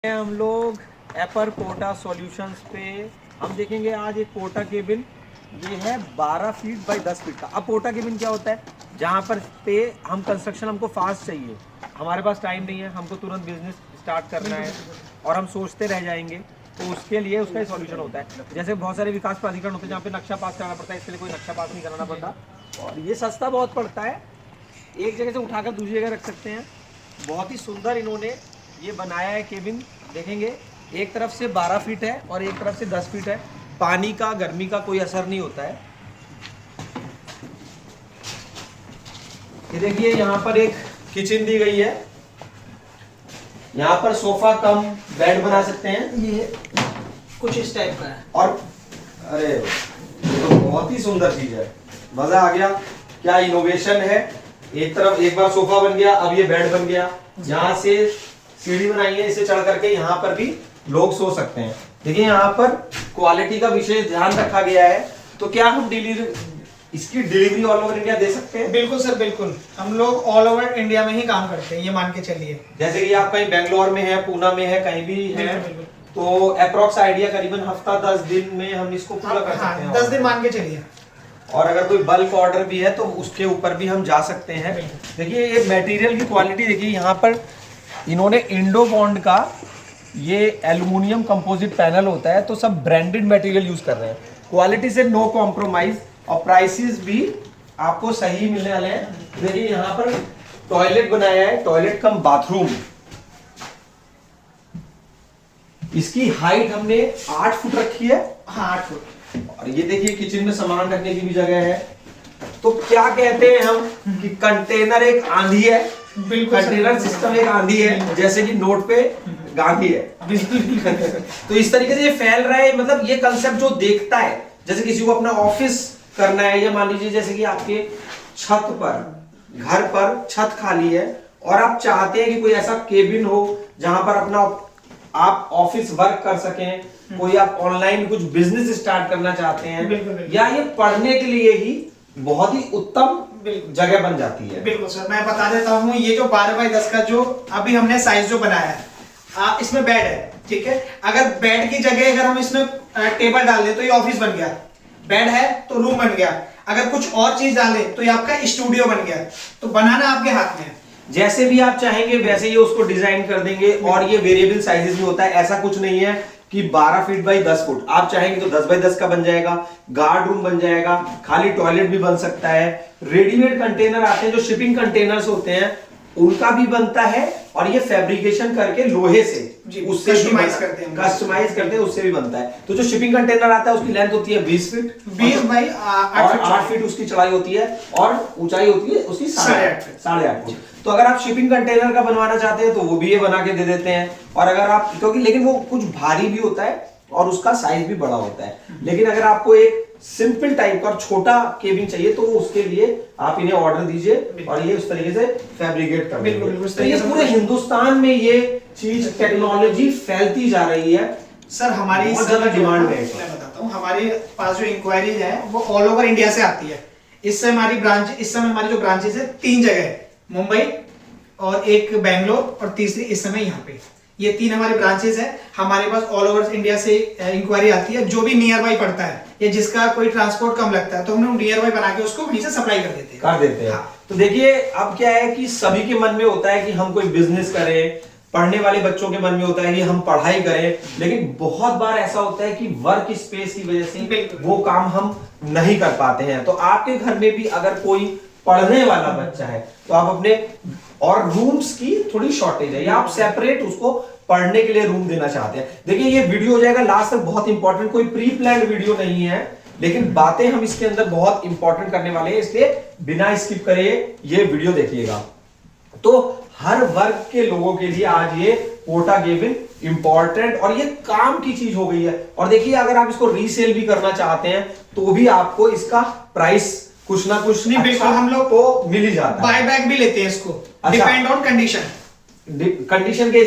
हम लोग एपर पोर्टा सॉल्यूशंस पे हम देखेंगे आज एक पोर्टा केबिन। ये है 12 फीट बाई 10 फीट का। अब पोर्टा केबिन क्या होता है, जहाँ पर पे हम कंस्ट्रक्शन हमको फास्ट चाहिए, हमारे पास टाइम नहीं है, हमको तुरंत बिजनेस स्टार्ट करना है और हम सोचते रह जाएंगे, तो उसके लिए उसका सॉल्यूशन होता है। जैसे बहुत सारे विकास प्राधिकरण होते हैं जहाँ पे नक्शा पास कराना पड़ता है, इसके लिए कोई नक्शा पास नहीं कराना पड़ता और ये सस्ता बहुत पड़ता है। एक जगह से उठाकर दूसरी जगह रख सकते हैं। बहुत ही सुंदर इन्होंने ये बनाया है केबिन। देखेंगे एक तरफ से 12 फीट है और एक तरफ से 10 फीट है। पानी का गर्मी का कोई असर नहीं होता है। ये देखिए यहाँ पर एक किचन दी गई है, यहाँ पर सोफा कम बेड बना सकते हैं। ये कुछ इस टाइप का है और अरे ये तो बहुत ही सुंदर चीज है, मजा आ गया। क्या इनोवेशन है। एक तरफ एक बार सोफा बन गया, अब ये बेड बन गया। यहाँ से सीढ़ी बनाई है, इसे चढ़ करके यहाँ पर भी लोग सो सकते हैं। देखिए यहाँ पर क्वालिटी का विशेष ध्यान रखा गया है। तो क्या हम इसकी डिलीवरी ऑल ओवर इंडिया दे सकते हैं? बिल्कुल सर, बिल्कुल। हम लोग ऑल ओवर इंडिया में ही काम करते हैं, ये मान के चलिए। जैसे कि आप कहीं बेंगलोर में है, पूना में है, कहीं भी है, तो अप्रोक्स आइडिया करीबन हफ्ता 10 दिन में हम इसको पूरा कर सकते हैं। 10 दिन मान के चलिए। और अगर कोई बल्क ऑर्डर भी है तो उसके ऊपर भी हम जा सकते हैं। देखिए ये मटेरियल की क्वालिटी देखिए, यहाँ पर इन्होंने इंडो बॉन्ड का ये एल्युमिनियम कंपोजिट पैनल होता है, तो सब ब्रांडेड मटेरियल यूज कर रहे हैं। क्वालिटी से नो कॉम्प्रोमाइज और प्राइसेस भी आपको सही मिलने वाले हैं। देखिए यहाँ पर टॉयलेट बनाया है, टॉयलेट कम बाथरूम। इसकी हाइट हमने 8 फुट रखी है। हाँ, 8 फुट। और ये देखिए किचन में सामान रखने की भी जगह है। तो क्या कहते हैं हम कि कंटेनर एक आंधी है। बिल्कुल, कंटेनर सिस्टम एक आंधी है, जैसे कि नोट पे गांधी है। तो इस तरीके से ये फैल रहा है। मतलब ये कंसेप्ट जो देखता है, जैसे किसी को अपना ऑफिस करना है, या मान लीजिए जैसे कि आपके छत पर, घर पर छत खाली है और आप चाहते हैं कि कोई ऐसा केबिन हो जहां पर अपना आप ऑफिस वर्क कर सकें, कोई आप ऑनलाइन कुछ बिजनेस स्टार्ट करना चाहते हैं, या ये पढ़ने के लिए ही बहुत ही उत्तम जगह बन जाती है। बिल्कुल सर, मैं बता देता हूँ। ये जो 12 बाई 10 का जो अभी हमने साइज जो बनाया है, इसमें बेड है, ठीक है। अगर बेड की जगह अगर हम इसमें टेबल डाल दें तो ये ऑफिस बन गया। बेड है तो रूम बन गया। अगर कुछ और चीज डालें तो ये आपका स्टूडियो बन गया। तो बनाना आपके हाथ में है। जैसे भी आप चाहेंगे वैसे ये उसको डिजाइन कर देंगे। और ये वेरिएबल साइजेस में होता है, ऐसा कुछ नहीं है कि 12 फीट बाई 10 फुट। आप चाहेंगे तो 10 बाई 10 का बन जाएगा, गार्ड रूम बन जाएगा, खाली टॉयलेट भी बन सकता है। रेडीमेड कंटेनर आते हैं, जो शिपिंग कंटेनर्स होते हैं, उनका भी बनता है। और ये फैब्रिकेशन करके लोहे से उससे कस्टमाइज करते हैं, उससे भी बनता है। तो जो शिपिंग कंटेनर आता है उसकी लेंथ होती है 20 फीट, 20 बाई 8 फीट उसकी चौड़ाई होती है और ऊंचाई होती है उसकी 8.5 फीट। तो अगर आप शिपिंग कंटेनर का बनवाना चाहते हैं तो वो भी ये बना के दे देते हैं। और अगर आप, क्योंकि लेकिन वो कुछ भारी भी होता है और उसका साइज भी बड़ा होता है। लेकिन अगर आपको एक सिंपल टाइप का और छोटा केबिन चाहिए तो उसके लिए आप इन्हें ऑर्डर दीजिए और ये उस तरीके से फैब्रिकेट कर देंगे। तो ये पूरे हिंदुस्तान में ये चीज टेक्नोलॉजी फैलती जा रही है सर। हमारी बहुत ज्यादा डिमांड है। मैं बताता हूँ, हमारे पास जो इंक्वायरीज है वो ऑल ओवर इंडिया से आती है। इस समय हमारी जो ब्रांचेस है 3 जगह है, मुंबई और एक बेंगलोर और तीसरी इस समय यहाँ पे। ये 3 हमारे ब्रांचेस है। हमारे पास ऑल ओवर इंडिया से इंक्वायरी आती है, जो भी नियर बाई पड़ता है या जिसका कोई ट्रांसपोर्ट कम लगता है तो हम लोग नियर बाई बना के उसको वहीं से सप्लाई कर देते हैं। हाँ। तो देखिए अब क्या है कि सभी के मन में होता है कि हम कोई बिजनेस करें, पढ़ने वाले बच्चों के मन में होता है कि हम पढ़ाई करें, लेकिन बहुत बार ऐसा होता है कि वर्क स्पेस की वजह से वो काम हम नहीं कर पाते हैं। तो आपके घर में भी अगर कोई पढ़ने वाला बच्चा है तो आप अपने, और रूम्स की थोड़ी शॉर्टेज है, या आप सेपरेट उसको पढ़ने के लिए रूम देना चाहते हैं। देखिए ये वीडियो हो जाएगा लास्ट तक बहुत इंपॉर्टेंट, कोई प्री प्लान्ड वीडियो नहीं है, लेकिन बातें हम इसके अंदर बहुत इंपॉर्टेंट करने वाले हैं, इसलिए बिना स्किप करे ये वीडियो देखिएगा। तो हर वर्ग के लोगों के लिए आज ये पोर्टा केबिन इंपॉर्टेंट और ये काम की चीज हो गई है। और देखिए अगर आप इसको रीसेल भी करना चाहते हैं तो भी आपको इसका प्राइस कुछ ना कुछ नहीं, बिल्कुल हम लोग तो मिल ही जाता है। बाय बैक भी लेते हैं इसको, अच्छा। Depend on condition. कंडीशन के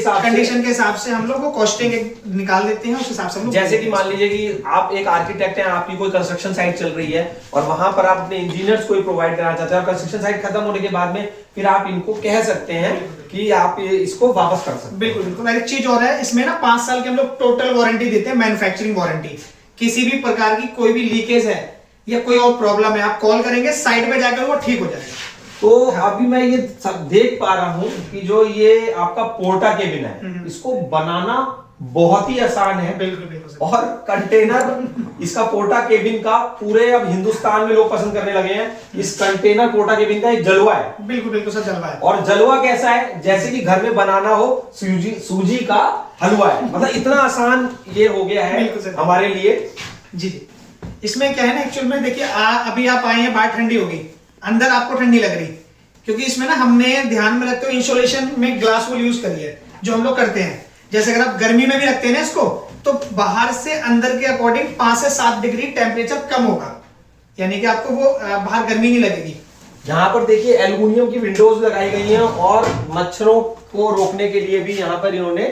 हिसाब से हम लोग वो कॉस्टिंग निकाल देते हैं, उस हिसाब से हम लोग जैसे कि मान लीजिए कि आप एक आर्किटेक्ट हैं, आपकी कोई कंस्ट्रक्शन साइट चल रही है और वहां पर आप अपने इंजीनियर्स को प्रोवाइड करना चाहते हैं और कंस्ट्रक्शन साइट खत्म होने के बाद में फिर आप इनको कह सकते हैं कि आप इसको वापस कर सकते हैं। बिल्कुल बिल्कुल। एक चीज और है इसमें ना, 5 साल की हम लोग टोटल वारंटी देते हैं, मैन्युफैक्चरिंग वारंटी। किसी भी प्रकार की कोई भी लीकेज है या कोई और प्रॉब्लम है, आप कॉल करेंगे, साइट पे जाकर वो ठीक हो जाएगा। तो अभी मैं ये सब देख पा रहा हूँ कि जो ये आपका पोर्टा केबिन है, इसको बनाना बहुत ही आसान है। बिल्कुल बिल्कुल। और कंटेनर इसका पोर्टा केबिन का पूरे अब हिंदुस्तान में लोग पसंद करने लगे हैं। इस कंटेनर पोर्टा केबिन का एक जलवा है। बिल्कुल बिल्कुल सर, जलवा है। और जलवा कैसा है, जैसे कि घर में बनाना हो सूजी का हलवा है, मतलब इतना आसान ये हो गया है हमारे लिए। जी जी। इसमें क्या है ना, एक्चुअल में देखिए अभी आप आए हैं, बाहर ठंडी होगी, अंदर आपको ठंडी लग रही, क्योंकि इसमें ना हमने ध्यान में रखते हुए इंसुलेशन में ग्लास वॉल यूज करी है, जो हम लोग करते हैं। जैसे अगर आप गर्मी में भी रखते हैं ना इसको, तो बाहर से अंदर के अकॉर्डिंग 5 से 7 डिग्री टेम्परेचर कम होगा, यानी कि आपको वो बाहर गर्मी नहीं लगेगी। यहाँ पर देखिए एल्युमिनियम की विंडोज लगाई गई हैं और मच्छरों को रोकने के लिए भी यहाँ पर इन्होंने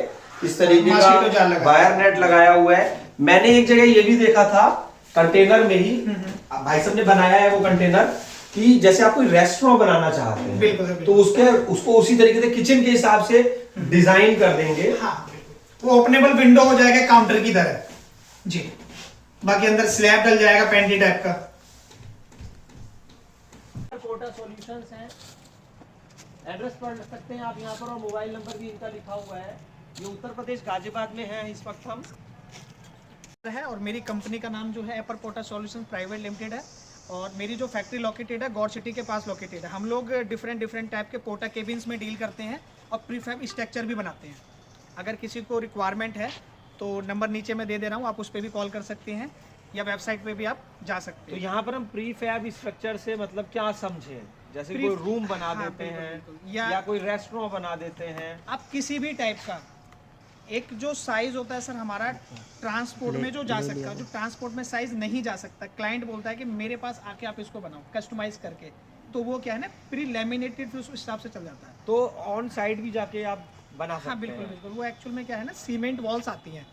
इस तरीके का वायर नेट लगाया हुआ है। मैंने एक जगह ये भी देखा था कंटेनर में ही, भाई साहब ने बनाया है वो कंटेनर, कि जैसे आप कोई रेस्टोरेंट बनाना चाहते हैं, बिल्कुल, तो उसको उसी तरीके से किचन के हिसाब से डिजाइन कर देंगे। हाँ, वो ओपनेबल विंडो हो जाएगा काउंटर की तरह जी। बाकी अंदर स्लैब डल जाएगा पेंटी टाइप का। पोर्टा सॉल्यूशंस हैं, एड्रेस पढ़ सकते हैं आप यहाँ पर, और मोबाइल नंबर भी इनका लिखा हुआ है। ये उत्तर प्रदेश गाजियाबाद में है इस वक्त हम है। और मेरी कंपनी का नाम जो है एपर पोर्टा सॉल्यूशंस प्राइवेट लिमिटेड है, और मेरी जो फैक्ट्री लोकेटेड है गौर सिटी के पास लोकेटेड है। हम लोग डिफरेंट टाइप के पोर्टा केबिन्स में डील करते हैं और प्रीफैब स्ट्रक्चर भी बनाते हैं। अगर किसी को रिक्वायरमेंट है तो नंबर नीचे मैं दे दे रहा हूँ, आप उस पर भी कॉल कर सकते हैं या वेबसाइट पे भी आप जा सकते तो हैं। यहाँ पर हम प्रीफैब स्ट्रक्चर से मतलब क्या समझे, जैसे कोई रूम बना देते हैं या कोई रेस्टोरेंट बना देते हैं, आप किसी भी टाइप का, एक जो साइज होता है सर हमारा ट्रांसपोर्ट में जो जा सकता है, जो ट्रांसपोर्ट में साइज नहीं जा सकता, क्लाइंट बोलता है कि मेरे पास आके आप इसको बनाओ कस्टमाइज करके, तो वो क्या है ना प्री लैमिनेटेड उस हिसाब से चल जाता है। तो ऑन साइट भी जाके आप बना सकते हैं। हाँ बिल्कुल बिल्कुल। वो एक्चुअल में क्या है ना, सीमेंट वॉल्स आती हैं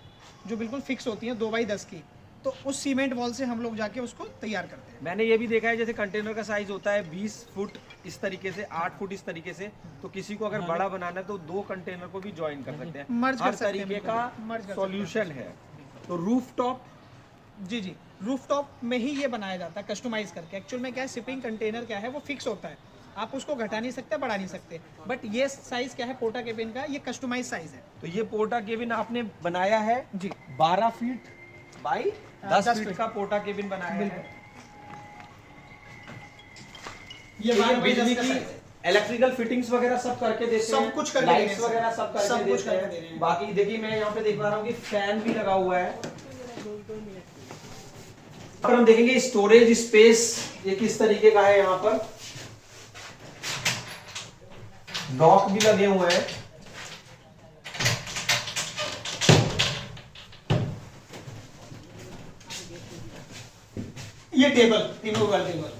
जो बिल्कुल फिक्स होती हैं 2x10 की, तो उस सीमेंट वॉल से हम लोग जाके उसको तैयार करते हैं। मैंने ये भी देखा है, जैसे कंटेनर का साइज होता है 20 फुट इस तरीके से, 8 फुट इस तरीके से, तो किसी को अगर बड़ा बनाना है तो 2 कंटेनर को भी ज्वाइन कर सकते हैं। हर तरीके का सॉल्यूशन है। तो रूफ टॉप, जी जी, रूफ टॉप में ही ये बनाया जाता है कस्टमाइज करके। एक्चुअल में क्या है, शिपिंग कंटेनर क्या है वो फिक्स होता है, आप उसको घटा नहीं सकते, बढ़ा नहीं सकते, बट ये साइज क्या है पोर्टा केबिन का, ये कस्टमाइज साइज है। तो ये पोर्टा केबिन आपने बनाया है जी 12 फीट बाई 10 फीट का पोर्टा केबिन बनाया है। ये बिजली की इलेक्ट्रिकल फिटिंग्स वगैरह सब करके देते हैं, सब कुछ करके लाइट्स वगैरह सब करके देते हैं। बाकी देखिए मैं यहाँ पे देख पा रहा हूँ कि फैन भी लगा हुआ है। अब हम देखेंगे स्टोरेज स्पेस ये किस तरीके का है। यहाँ पर लॉक भी लगे हुए हैं। ये टेबल, तीनों वाला टेबल,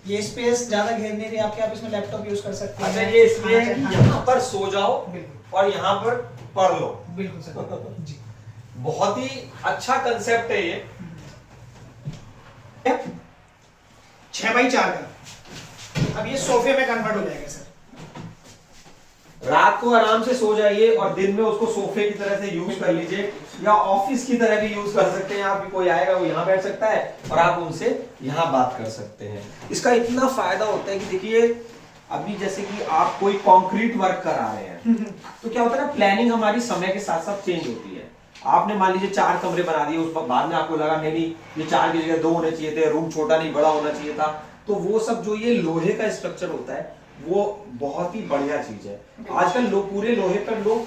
ये स्पेस ज्यादा घेर नहीं रही आपके, आप इसमें लैपटॉप यूज कर सकते हैं। अच्छा, ये इसलिए यहाँ पर सो जाओ और यहाँ पर पढ़ लो। बिल्कुल सर जी, बहुत ही अच्छा कंसेप्ट है ये। 6x4 का, अब ये सोफे में कन्वर्ट हो जाएगा सर। रात को आराम से सो जाइए और दिन में उसको सोफे की तरह से यूज कर लीजिए, या ऑफिस की तरह भी यूज कर सकते हैं। आप भी कोई आएगा वो यहाँ बैठ सकता है और आप उनसे यहाँ बात कर सकते हैं। इसका इतना फायदा होता है कि देखिए अभी जैसे कि आप कोई कंक्रीट वर्क करा रहे हैं तो क्या होता है ना, प्लानिंग हमारी समय के साथ साथ चेंज होती है। आपने मान लीजिए 4 कमरे बना दिए, उस बाद में आपको लगा नहीं ये 4 की जगह 2 होने चाहिए थे, रूम छोटा नहीं बड़ा होना चाहिए था, तो वो सब जो ये लोहे का स्ट्रक्चर होता है वो बहुत ही बढ़िया चीज है। आजकल लोग पूरे लोहे पर लोग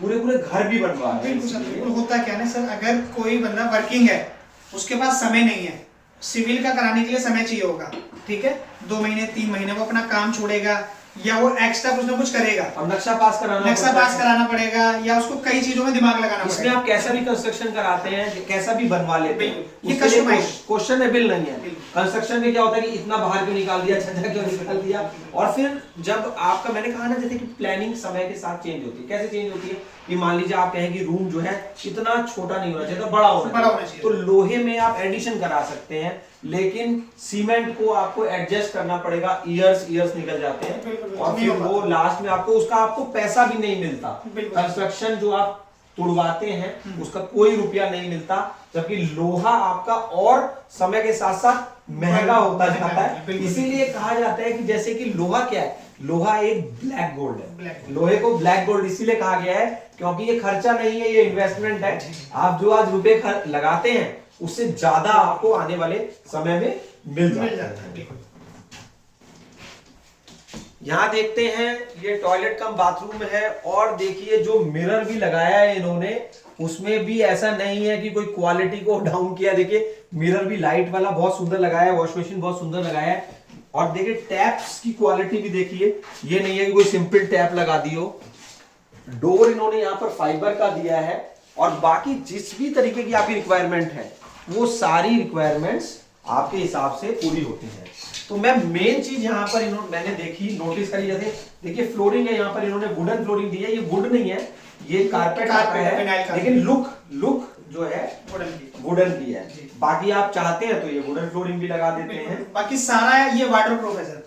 पूरे घर भी बनवा रहे हैं। बिल्कुल होता क्या है सर, अगर कोई बंदा वर्किंग है, उसके पास समय नहीं है, सिविल का कराने के लिए समय चाहिए होगा, ठीक है, 2 महीने 3 महीने वो अपना काम छोड़ेगा, या वो एक्स्ट्रा कुछ ना कुछ करेगा, और नक्शा पास कराना नक्शा पड़ता पास है। कराना पड़ेगा, या उसको कई चीजों में दिमाग लगाना इसमें पड़ेगा। आप कैसा भी कंस्ट्रक्शन कराते हैं, कैसा भी बनवा लेते हैं, बिल्कुल, ये customized। क्वेश्चनेबल नहीं है। बिल्कुल। कंस्ट्रक्शन में क्या होता है कि इतना बाहर क्यों निकाल दिया, छज्जा क्यों निकाल दिया, और फिर जब आपका, मैंने कहा ना जैसे कि प्लानिंग समय के साथ चेंज होती है। कैसे चेंज होती है कि मान लीजिए आप कहें कि रूम जो है इतना छोटा नहीं होना चाहिए, तो बड़ा होना चाहिए, तो लोहे में आप एडिशन करा सकते हैं, लेकिन सीमेंट को आपको एडजस्ट करना पड़ेगा, ईयर्स निकल जाते हैं, बिल्कुल, और फिर वो लास्ट में आपको पैसा भी नहीं मिलता। बिल्कुल। कंस्ट्रक्शन जो आप तुड़वाते हैं उसका कोई रुपया नहीं मिलता, जबकि लोहा आपका और समय के साथ साथ महंगा होता जाता है। बिल्कुल। इसीलिए कहा जाता है कि जैसे कि लोहा क्या है, लोहा एक ब्लैक गोल्ड है। Black लोहे को ब्लैक गोल्ड इसीलिए कहा गया है क्योंकि ये खर्चा नहीं है, ये इन्वेस्टमेंट है। आप जो आज रुपए लगाते हैं उससे ज्यादा आपको आने वाले समय में मिल जाता है। बिल्कुल। यहाँ देखते हैं ये टॉयलेट कम बाथरूम है, और देखिए जो मिरर भी लगाया है इन्होंने, उसमें भी ऐसा नहीं है कि कोई क्वालिटी को डाउन किया। देखिए मिरर भी लाइट वाला बहुत सुंदर लगाया है, वॉश बेसिन बहुत सुंदर लगाया है, और देखिए टैप्स की क्वालिटी भी देखिए, ये नहीं है कि कोई सिंपल टैप लगा दी हो। डोर इन्होंने यहाँ पर फाइबर का दिया है, और बाकी जिस भी तरीके की आपकी रिक्वायरमेंट है वो सारी रिक्वायरमेंट्स आपके हिसाब से पूरी होती है। तो मैं मेन चीज यहाँ पर मैंने देखी, नोटिस करी, जैसे देखिए फ्लोरिंग है, यहाँ पर इन्होंने वुडन फ्लोरिंग दी है। ये वुड नहीं है, ये कारपेट आता है, लेकिन लुक जो है वुडन की है। बाकी आप चाहते हैं तो ये वुडन फ्लोरिंग भी लगा देते हैं। बाकी सारा ये वाटर प्रूफ है सर।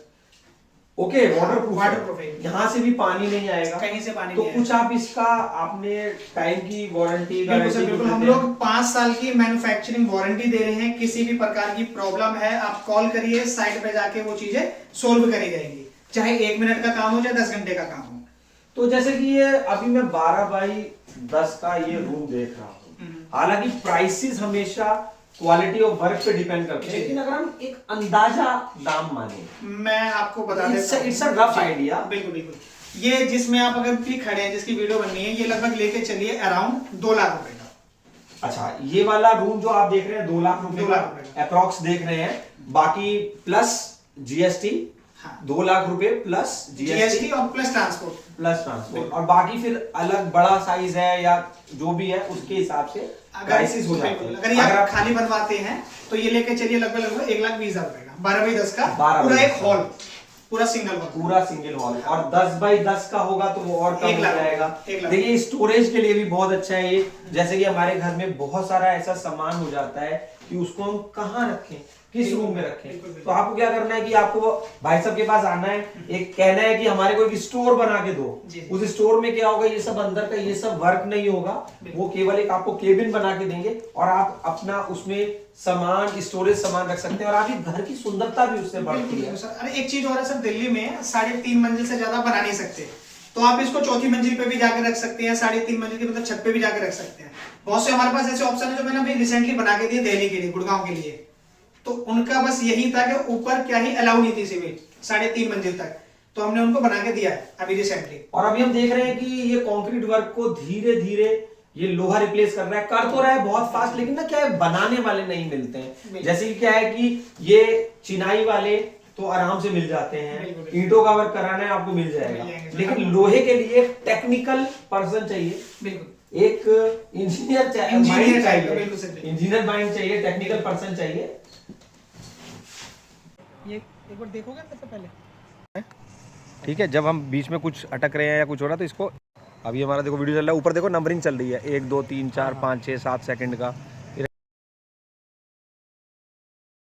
ओके, वाटरप्रूफ है। यहाँ से भी पानी नहीं आएगा, कहीं से पानी तो नहीं कुछ आप इसका आपने टाइम की वारंटी बिल्कुल, हम लोग 5 साल की मैन्युफैक्चरिंग वारंटी दे रहे हैं। किसी भी प्रकार की प्रॉब्लम है आप कॉल करिए, साइट पे जाके वो चीजें सोल्व करी जाएंगी, चाहे 1 मिनट का काम हो चाहे 10 घंटे का काम हो। तो जैसे कि ये अभी मैं 12x10 का ये रूम देख रहा हूँ, हालांकि प्राइसेस हमेशा क्वालिटी ऑफ वर्क पे डिपेंड करते हैं, लेकिन अगर हम एक अंदाजा दाम माने, मैं आपको बता देता हूं, इट्स अ रफ आइडिया। बिल्कुल। ये जिसमें आप अगर भी खड़े हैं, जिसकी वीडियो बननी है, ये लगभग लेके चलिए अराउंड 2 लाख रुपए का। अच्छा, ये वाला रूम जो आप देख रहे हैं 2 लाख रुपए का अप्रॉक्स देख रहे हैं, बाकी प्लस जीएसटी 2 लाख रुपए प्लस जीएसटी और प्लस ट्रांसपोर्ट, और बाकी फिर अलग बड़ा साइज है या जो भी है उसके हिसाब से प्राइसेस हो जाते हैं। अगर ये आप खाली बनवाते हैं तो ये लेके चलिए लगभग 1,20,000 रुपए का, 12x10 का पूरा एक हॉल, पूरा सिंगल हॉल, और 10x10 का होगा तो वो और कम हो जाएगा। देखिए स्टोरेज के लिए भी बहुत अच्छा है ये। जैसे कि हमारे घर में बहुत सारा ऐसा सामान हो जाता है कि उसको हम कहाँ रखें, किस रूम में रखें, तो आपको क्या करना है कि आपको भाई साहब के पास आना है, एक कहना है कि हमारे को एक स्टोर बना के दो। उस स्टोर में क्या होगा, ये सब अंदर का ये सब वर्क नहीं होगा, वो केवल एक आपको केबिन बना के देंगे, और आप अपना उसमें सामान, स्टोरेज सामान रख सकते हैं, और आपकी घर की सुंदरता भी उससे बढ़ती है। अरे एक चीज और है सर, दिल्ली में 3.5 मंजिल से ज्यादा बना नहीं सकते, तो आप इसको 4थी मंजिल पे भी जाकर रख सकते हैं, 3.5 मंजिल की मतलब छत पे भी जाकर रख सकते हैं। बहुत से हमारे पास ऐसे ऑप्शन है जो मैंने अभी रिसेंटली बना के दिए दिल्ली के लिए, गुड़गांव के लिए, तो उनका बस यही था कि ऊपर क्या ही अलाउ नहीं थी सिविल 3.5 मंजिल तक, तो हमने उनको बना के दिया है अभी रिसेंटली। और अभी हम देख रहे हैं कि ये कंक्रीट वर्क को धीरे धीरे ये लोहा रिप्लेस कर रहा है, कर तो रहा है बहुत फास्ट, लेकिन ना क्या है, बनाने वाले नहीं मिलते हैं। जैसे कि क्या है कि ये चिनाई वाले तो आराम से मिल जाते हैं, ईंटों का वर्क कराना है आपको मिल जाएगा, लेकिन लोहे के लिए टेक्निकल पर्सन चाहिए, बिल्कुल एक इंजीनियर चाहिए, इंजीनियर माइंड चाहिए, टेक्निकल पर्सन चाहिए। ये एक बार देखोगे सबसे पहले, ठीक है, जब हम बीच में कुछ अटक रहे हैं या कुछ हो रहा है तो इसको, अभी हमारा देखो वीडियो चल रहा है, ऊपर देखो नंबरिंग चल रही है 1 2 3 4 5 6 7 सेकंड का,